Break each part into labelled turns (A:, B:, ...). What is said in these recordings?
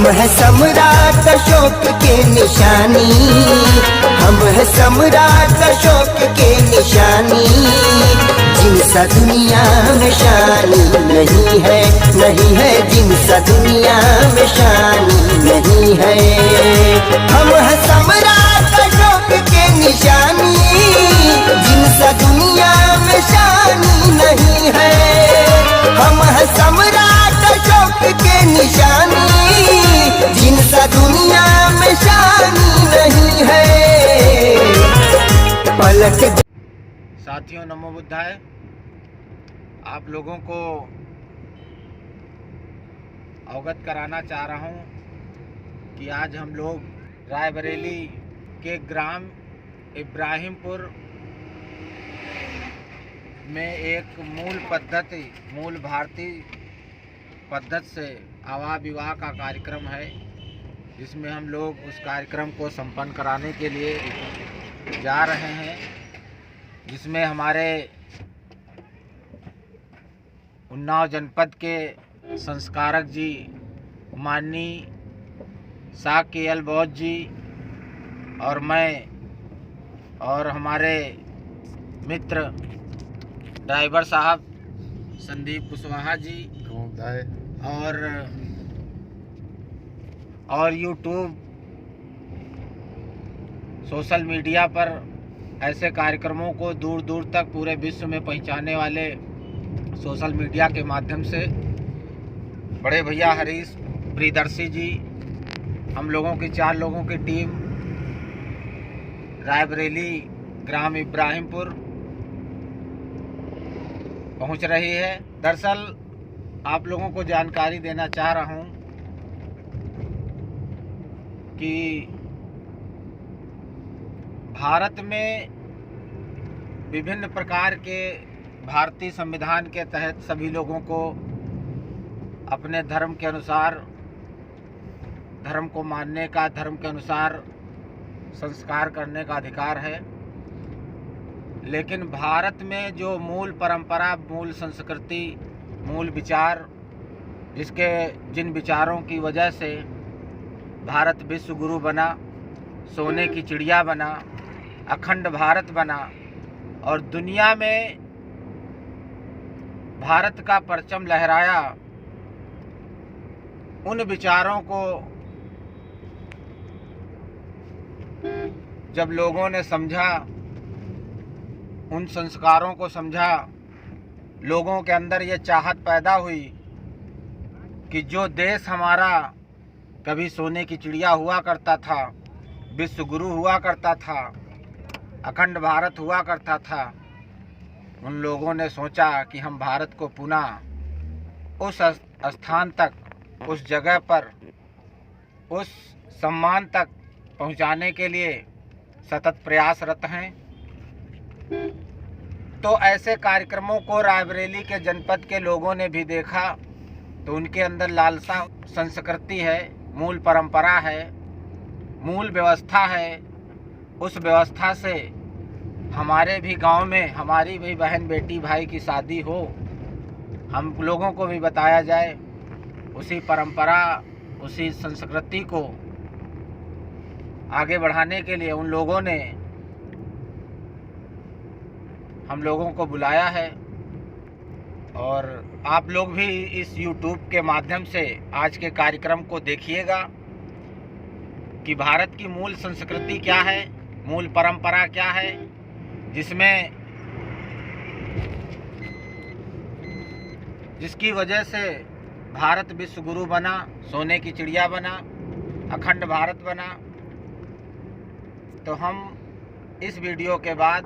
A: हम है सम्राट अशोक के निशानी, हम है सम्राट अशोक के निशानी। जिनसा दुनिया में शानी नहीं है, नहीं है जिनसा दुनिया में शानी नहीं है। हम है सम्राट अशोक के निशानी, जिनसा दुनिया में शानी नहीं है। हम है सम्राट अशोक के निशानी, जिनसा दुनिया में शानी नहीं है। पलट
B: साथियों, नमो बुद्धाय। आप लोगों को अवगत कराना चाह रहा हूं कि आज हम लोग रायबरेली के ग्राम इब्राहिमपुर में एक मूल भारतीय पद्धति से आवाह विवाह का कार्यक्रम है, जिसमें हम लोग उस कार्यक्रम को संपन्न कराने के लिए जा रहे हैं, जिसमें हमारे उन्नाव जनपद के संस्कारक जी माननीय साग के एल बौद्ध जी और मैं और हमारे मित्र ड्राइवर साहब संदीप कुशवाहा जी और यूट्यूब सोशल मीडिया पर ऐसे कार्यक्रमों को दूर दूर तक पूरे विश्व में पहुंचाने वाले सोशल मीडिया के माध्यम से बड़े भैया हरीश प्रियदर्शी जी, हम लोगों की 4 लोगों की टीम रायबरेली ग्राम इब्राहिमपुर पहुंच रही है। दरअसल आप लोगों को जानकारी देना चाह रहा हूं कि भारत में विभिन्न प्रकार के भारतीय संविधान के तहत सभी लोगों को अपने धर्म के अनुसार धर्म को मानने का, धर्म के अनुसार संस्कार करने का अधिकार है। लेकिन भारत में जो मूल परंपरा, मूल संस्कृति, मूल विचार, जिन विचारों की वजह से भारत विश्व गुरु बना, सोने की चिड़िया बना, अखंड भारत बना और दुनिया में भारत का परचम लहराया, उन विचारों को जब लोगों ने समझा, उन संस्कारों को समझा, लोगों के अंदर ये चाहत पैदा हुई कि जो देश हमारा कभी सोने की चिड़िया हुआ करता था, विश्व गुरु हुआ करता था, अखंड भारत हुआ करता था, उन लोगों ने सोचा कि हम भारत को पुनः उस स्थान तक, उस जगह पर, उस सम्मान तक पहुंचाने के लिए सतत प्रयासरत हैं। तो ऐसे कार्यक्रमों को रायबरेली के जनपद के लोगों ने भी देखा, तो उनके अंदर लालसा, संस्कृति है, मूल परंपरा है, मूल व्यवस्था है। उस व्यवस्था से हमारे भी गांव में हमारी भी बहन, बेटी, भाई की शादी हो, हम लोगों को भी बताया जाए, उसी परंपरा, उसी संस्कृति को आगे बढ़ाने के लिए उन लोगों ने हम लोगों को बुलाया है। और आप लोग भी इस YouTube के माध्यम से आज के कार्यक्रम को देखिएगा कि भारत की मूल संस्कृति क्या है, मूल परंपरा क्या है, जिसकी वजह से भारत विश्व गुरु बना, सोने की चिड़िया बना, अखंड भारत बना। तो हम इस वीडियो के बाद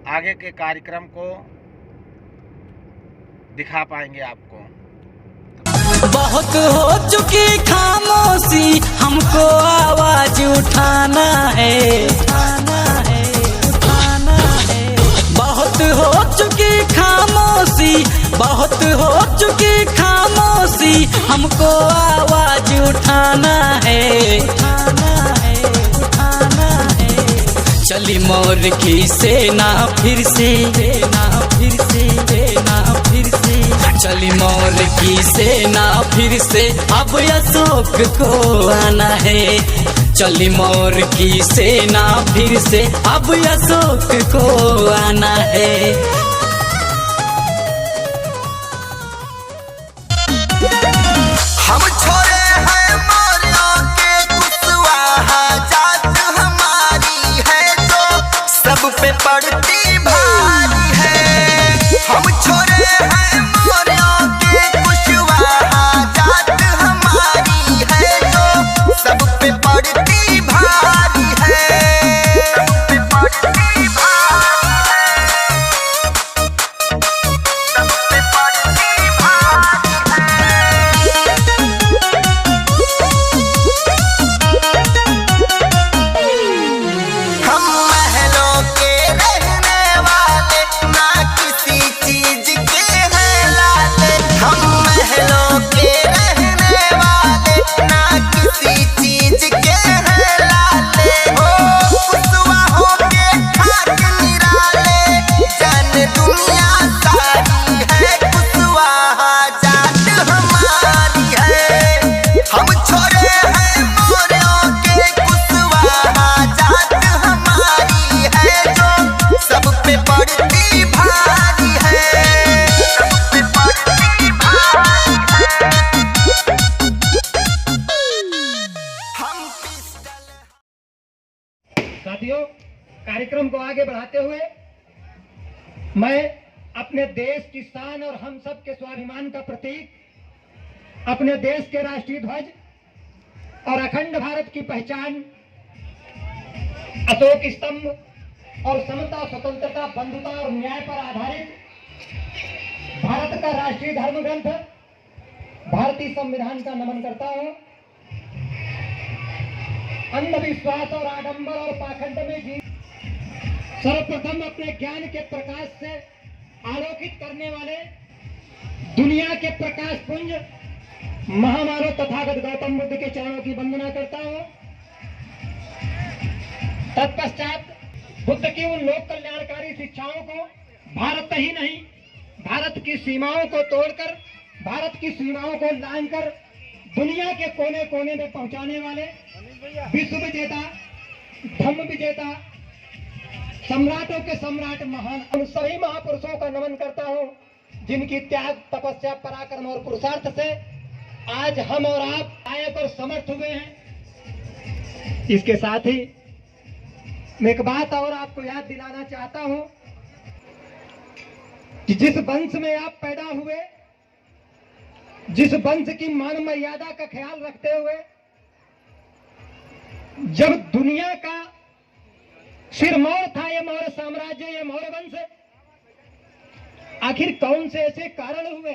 B: आगे के कार्यक्रम को दिखा पाएंगे आपको।
C: बहुत हो चुकी खामोशी, हमको आवाज उठाना है, उठाना है, उठाना है। बहुत हो चुकी खामोशी, बहुत हो चुकी खामोशी, हमको आवाज उठाना है, उठाना है, उठाना है। चली मोर की सेना फिर से, सेना फिर से, सेना फिर से। चली मोर की सेना फिर से अब अशोक को आना है। चली मोर की सेना फिर से अब अशोक को आना है।
A: हम छोरे हैं मौर्यों के कुशवाहा, जात हमारी है जो सब पे पड़ती भारी है। हम छोरे हैं मौर्यों के कुशवाहा, जात हमारी है जो सब पे पड़ती भारी है। सब पे पड़ती भारी है, सब पे पड़ती भारी है। हम महलों के रहने वाले, ना किसी चीज के हैं लाले। हम महलों के रहने वाले, ना किसी चीज के हैं लाले। हो कुशवाहों के ठाट निराले, जान दुनिया सारी है कुशवाहा जात हमारी है। हम छोरे हैं मौर्यों के कुशवाहा, जात हमारी है जो सब पे पड़ती भारी है। सब पे पड़ती भारी है। हम पिस्टल
D: साथियों, कार्यक्रम को आगे बढ़ाते हुए मैं अपने देश की शान और हम सब के स्वाभिमान का प्रतीक, अपने देश के राष्ट्रीय ध्वज और अखंड भारत की पहचान अशोक स्तंभ और समता, स्वतंत्रता, बंधुता और न्याय पर आधारित भारत का राष्ट्रीय धर्म ग्रंथ भारतीय संविधान का नमन करता हूं। अंधविश्वास और आडंबर और पाखंड में जीत सर्वप्रथम अपने ज्ञान के प्रकाश से आलोकित करने वाले दुनिया के प्रकाश पुंज महामानव तथागत गौतम बुद्ध के चरणों की वंदना करता हूं। तत्पश्चात बुद्ध की उन लोक कल्याणकारी शिक्षाओं को भारत ही नहीं, भारत की सीमाओं को तोड़कर, भारत की सीमाओं को लांघकर दुनिया के कोने कोने में पहुंचाने वाले विश्व विजेता, धम्म विजेता, सम्राटों के सम्राट, महान उन सभी महापुरुषों का नमन करता हूं जिनकी त्याग, तपस्या, पराक्रम और पुरुषार्थ से आज हम और आप लायक और समर्थ हुए हैं। इसके साथ ही मैं एक बात और आपको याद दिलाना चाहता हूं कि जिस वंश में आप पैदा हुए, जिस वंश की मान मर्यादा का ख्याल रखते हुए जब दुनिया का सिरमौर था ये मौर्य साम्राज्य, ये मौर्य वंश, आखिर कौन से ऐसे कारण हुए?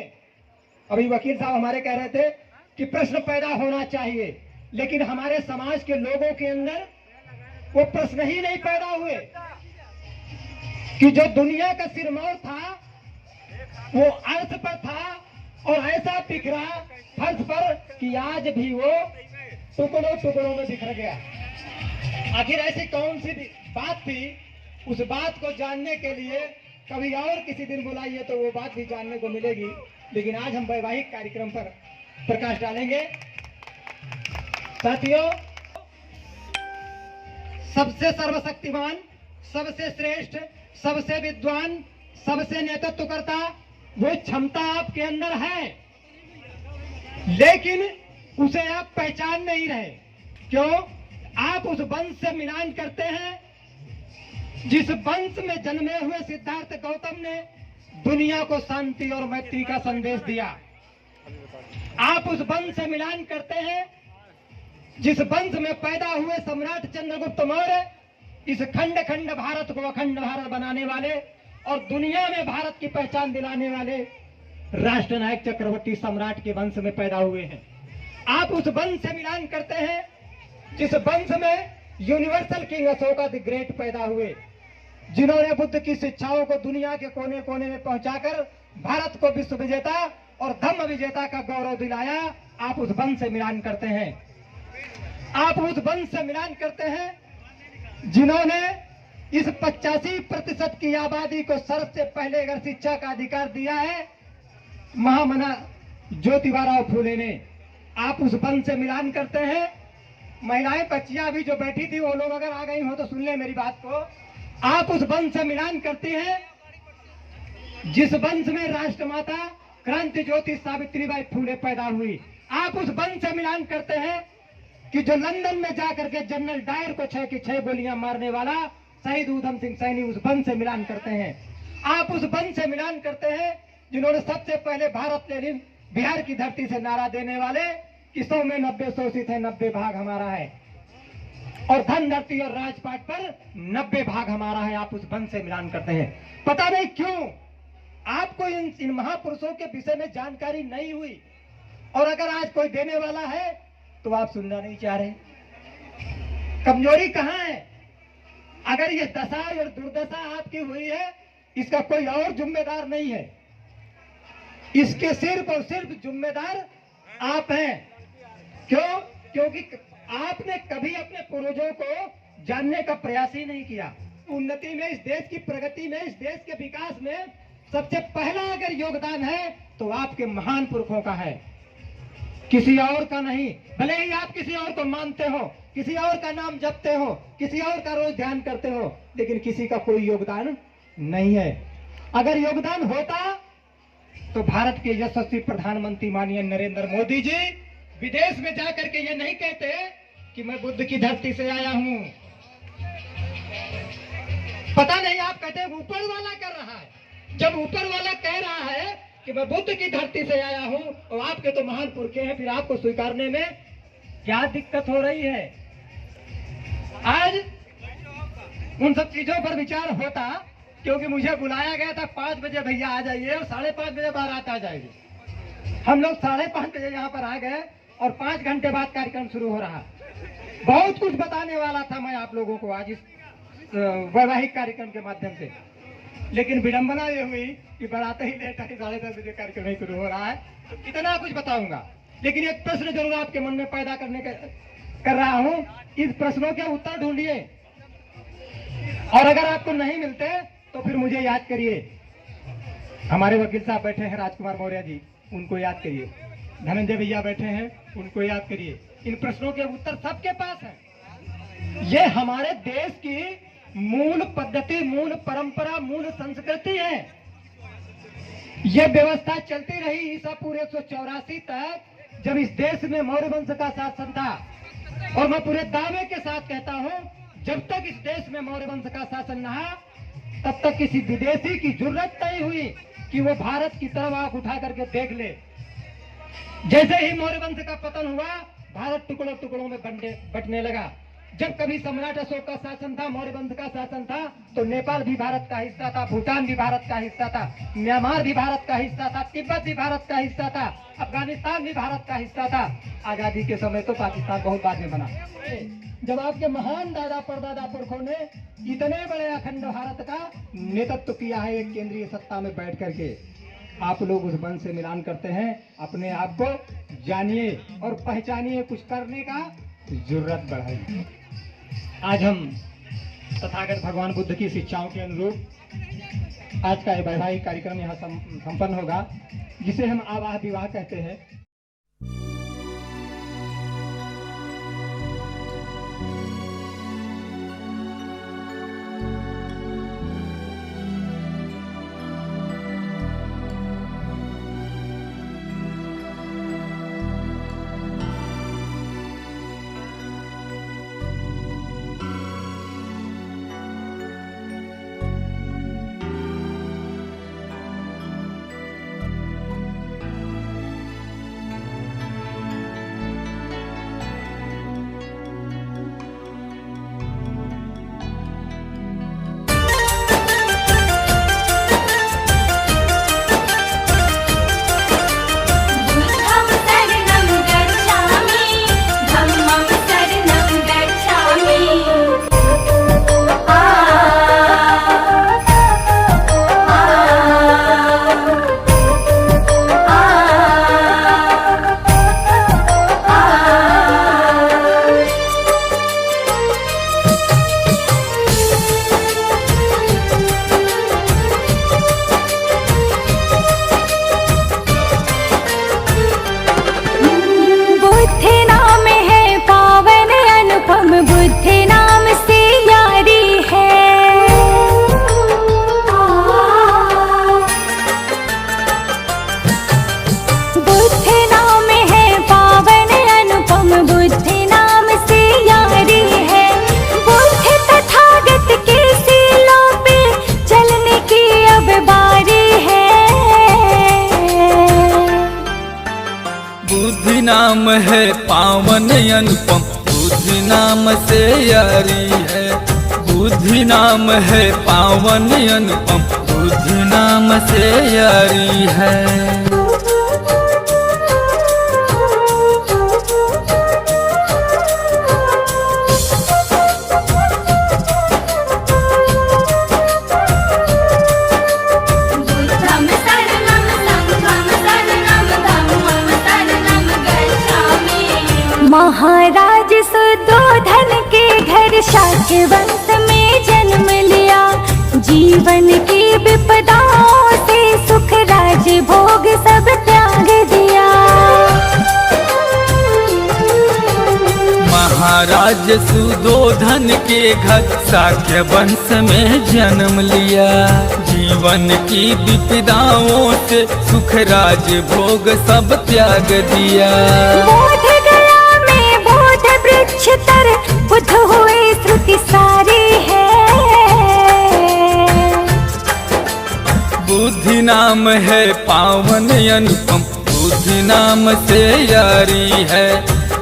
D: अभी वकील साहब हमारे कह रहे थे कि प्रश्न पैदा होना चाहिए, लेकिन हमारे समाज के लोगों के अंदर वो प्रश्न ही नहीं पैदा हुए कि जो दुनिया का सिरमौर था वो अर्थ पर था और ऐसा बिखरा फर्श पर कि आज भी वो टुकड़ों टुकड़ों में बिखर गया। आखिर ऐसी कौन सी बात थी? उस बात को जानने के लिए कभी और किसी दिन बुलाइए तो वो बात भी जानने को मिलेगी, लेकिन आज हम वैवाहिक कार्यक्रम पर प्रकाश डालेंगे। साथियों, सबसे सर्वशक्तिमान, सबसे श्रेष्ठ, सबसे विद्वान, सबसे नेतृत्वकर्ता वो क्षमता आपके अंदर है, लेकिन उसे आप पहचान नहीं रहे। क्यों? आप उस वंश से मिलान करते हैं जिस वंश में जन्मे हुए सिद्धार्थ गौतम ने दुनिया को शांति और मैत्री का संदेश दिया। आप उस वंश से मिलान करते हैं जिस वंश में पैदा हुए सम्राट चंद्रगुप्त मौर्य इस खंड खंड भारत को अखंड भारत बनाने वाले और दुनिया में भारत की पहचान दिलाने वाले राष्ट्र नायक चक्रवर्ती सम्राट के वंश में पैदा हुए हैं। आप उस वंश से मिलान करते हैं जिस वंश में universal king Ashok the great पैदा हुए, जिन्होंने बुद्ध की शिक्षाओं को दुनिया के कोने कोने में पहुंचाकर भारत को विश्व विजेता और धम्म विजेता का गौरव दिलाया। आप उस वंश से मिलान करते हैं। आप उस वंश से मिलान करते हैं जिन्होंने इस 85% की आबादी को सर्व से पहले अगर शिक्षा का अधिकार दिया है महामना ज्योतिबाराव फूले ने। आप उस बंद से मिलान करते हैं। महिलाएं बच्चियां भी जो बैठी थी वो लोग अगर आ गई हो तो सुन ले मेरी बात को। आप उस बंद से मिलान करती हैं जिस वंश में राष्ट्रमाता क्रांति ज्योति सावित्रीबाई फूले पैदा हुई। आप उस वंश से मिलान करते हैं कि जो लंदन में जाकर के जनरल डायर को 6 की 6 गोलियां मारने वाला शहीद ऊधम सिंह सैनी, उस वंश से मिलान करते हैं। आप उस वंश से मिलान करते हैं जिन्होंने सबसे पहले भारत लेनिन बिहार की धरती से नारा देने वाले कि 100 में 90 शोषित है, 90 भाग हमारा है, और धन धरती और राजपाट पर 90 भाग हमारा है। आप उस वंश से मिलान करते हैं। पता नहीं क्यों आपको इन महापुरुषों के विषय में जानकारी नहीं हुई, और अगर आज कोई देने वाला है तो आप सुनना नहीं चाह रहे। कमजोरी कहां है? अगर ये दशा और दुर्दशा आपकी हुई है, इसका कोई और जिम्मेदार नहीं है। इसके सिर्फ और सिर्फ जिम्मेदार आप हैं। क्यों? क्योंकि आपने कभी अपने पूर्वजों को जानने का प्रयास ही नहीं किया। उन्नति में, इस देश की प्रगति में, इस देश के विकास में सबसे पहला अगर योगदान है तो आपके महान पुरखों का है, किसी और का नहीं। भले ही आप किसी और को मानते हो, किसी और का नाम जपते हो, किसी और का रोज ध्यान करते हो, लेकिन किसी का कोई योगदान नहीं है। अगर योगदान होता तो भारत के यशस्वी प्रधानमंत्री माननीय नरेंद्र मोदी जी विदेश में जाकर के ये नहीं कहते कि मैं बुद्ध की धरती से आया हूं। पता नहीं, आप कहते हैं ऊपर वाला कर रहा है। जब ऊपर वाला कह रहा है कि मैं बुद्ध की धरती से आया हूं और आपके तो महान पुरखे हैं, फिर आपको स्वीकारने में क्या दिक्कत हो रही है? आज उन सब चीजों पर विचार होता, क्योंकि मुझे बुलाया गया था 5 बजे भैया आ जाइए और 5:30 बजे बारात आ जाएगी। हम लोग 5:30 बजे यहाँ पर आ गए और 5 घंटे बाद कार्यक्रम शुरू हो रहा। बहुत कुछ बताने वाला था मैं आप लोगों को आज इस वैवाहिक कार्यक्रम के माध्यम से, लेकिन विडंबना ये हुई कि बारात ही लेट आई, 10:30 बजे कार्यक्रम नहीं शुरू हो रहा है। तो कितना कुछ बताऊंगा, लेकिन एक प्रश्न जरूर आपके मन में पैदा कर रहा हूं। इस प्रश्नों के उत्तर ढूंढिए, और अगर आपको नहीं मिलते तो फिर मुझे याद करिए। हमारे वकील साहब बैठे हैं, राजकुमार मौर्य जी, उनको याद करिए। धनंजय भैया बैठे हैं, उनको याद करिए। इन प्रश्नों के उत्तर सबके पास है। ये हमारे देश की मूल पद्धति, मूल परंपरा, मूल संस्कृति है। ये व्यवस्था चलती रही ईसा पूर्व 184 तक, जब इस देश में मौर्य वंश का शासन था। और मैं पूरे दावे के साथ कहता हूं, जब तक इस देश में मौर्य वंश का शासन रहा, तब तक किसी विदेशी की जरूरत नहीं हुई कि वो भारत की तरफ आंख उठा करके देख ले। जैसे ही मौर्य वंश का पतन हुआ, भारत टुकड़ों टुकड़ों में बंटने लगा। जब कभी सम्राट अशोक का शासन था, मौर्य वंश का शासन था, तो नेपाल भी भारत का हिस्सा था, भूटान भी भारत का हिस्सा था, म्यांमार भी भारत का हिस्सा था, तिब्बत भी भारत का हिस्सा था, अफगानिस्तान भी भारत का हिस्सा था। आजादी के समय तो पाकिस्तान बहुत बाद में बना। जब आपके महान दादा परदादा पुरखों ने इतने बड़े अखंड भारत का नेतृत्व किया है एक केंद्रीय सत्ता में बैठ करके, आप लोग उस वंश से मिलान करते हैं। अपने आप को जानिए और पहचानिए, कुछ करने का जरूरत बढ़ाइए। आज हम तथागत भगवान बुद्ध की शिक्षाओं के अनुरूप आज का वैवाहिक कार्यक्रम यहाँ संपन्न होगा, जिसे हम आवाह विवाह कहते हैं।
E: बुद्धि नाम है पावन अनुपम, बुद्धि नाम से यारी है। बुद्धि नाम है पावन अनुपम, बुद्धि नाम से यारी है।
F: महाराज सुदोधन के घर शाक्य वंश में जन्म लिया। जीवन की विपदाओं से सुख राज भोग सब त्याग दिया।
E: महाराज सुदोधन के घर शाक्य वंश में जन्म लिया। जीवन की विपदाओं से सुख राज भोग सब त्याग दिया।
F: बोध गया में बोध वृक्ष तर बुद्ध हुए श्रुति सारी है।
E: बुद्धि नाम है पावन अनुपम, बुद्धि नाम से यारी है।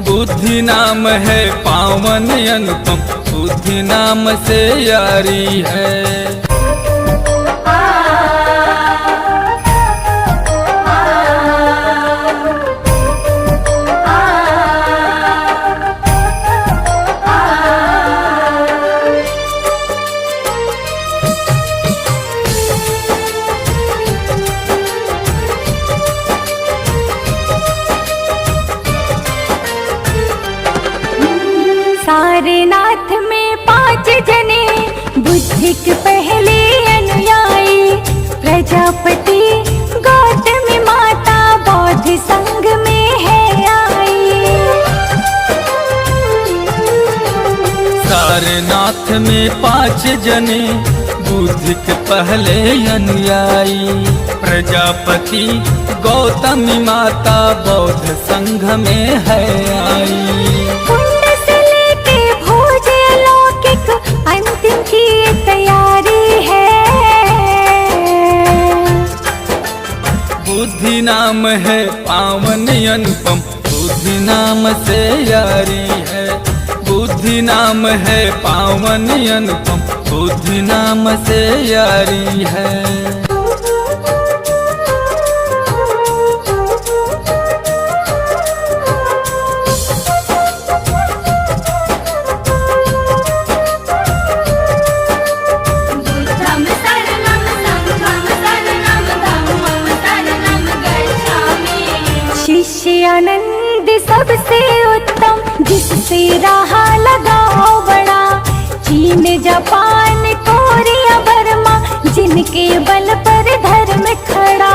E: बुद्धि नाम है पावन अनुपम, बुद्धि नाम से यारी है।
F: सारनाथ में 5 जने बुद्धिक पहले अनुयायी। प्रजापति गौतमी माता बौद्ध संघ में है आई।
E: सारनाथ में 5 जने बुद्धिक पहले अनुयायी। प्रजापति गौतमी माता बौद्ध संघ में है आई।
F: अंतिम की तैयारी है।
E: बुद्धि नाम है पावन अनुपम, बुद्धि नाम से यारी है। बुद्धि नाम है पावन अनुपम, बुद्धि नाम से यारी है।
F: शिष्यानंद सबसे उत्तम, जिससे रहा लगाओ बड़ा। चीन जापान कोरिया बर्मा, जिनके बल पर धर्म खड़ा।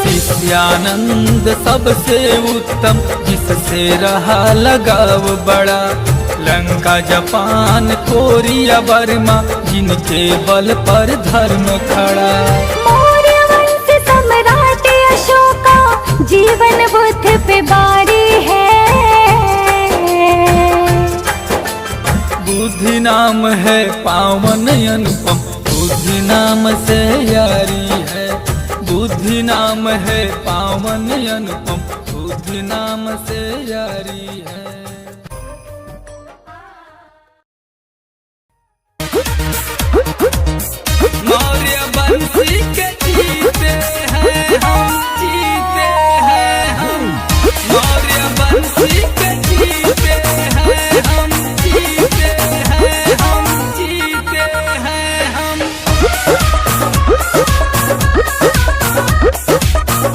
E: शिष्यानंद सबसे उत्तम, जिससे रहा लगाव बड़ा। लंका जापान कोरिया बर्मा, जिनके बल पर धर्म खड़ा।
F: जीवन बुद्ध पे बारी है।
E: बुद्धि नाम है पावन अनुपम, बुद्धि नाम से यारी है। बुद्धि नाम है पावन अनुपम, बुद्धि नाम से यारी है। मौर्य वंशी के जीते हैं हम, जीते हैं हम। मौर्य वंशी के जीते हैं हम, जीते हैं हम, जीते हैं हम।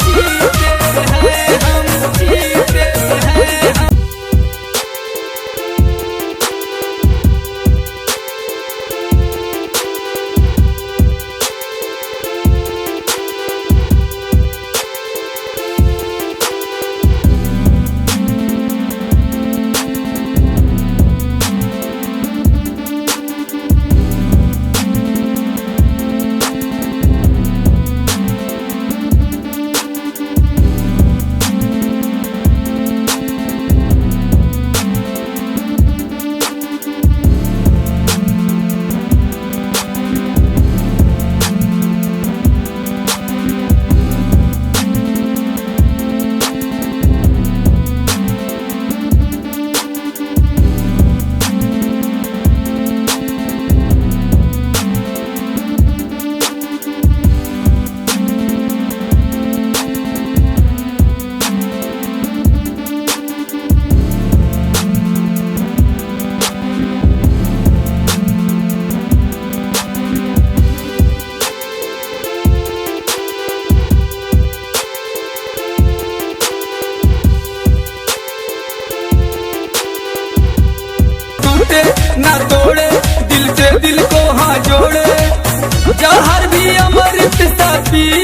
E: जीते हैं हम, जीते हैं हम। दिल को हाँ जोड़े, जहर भी अमृत सा पिए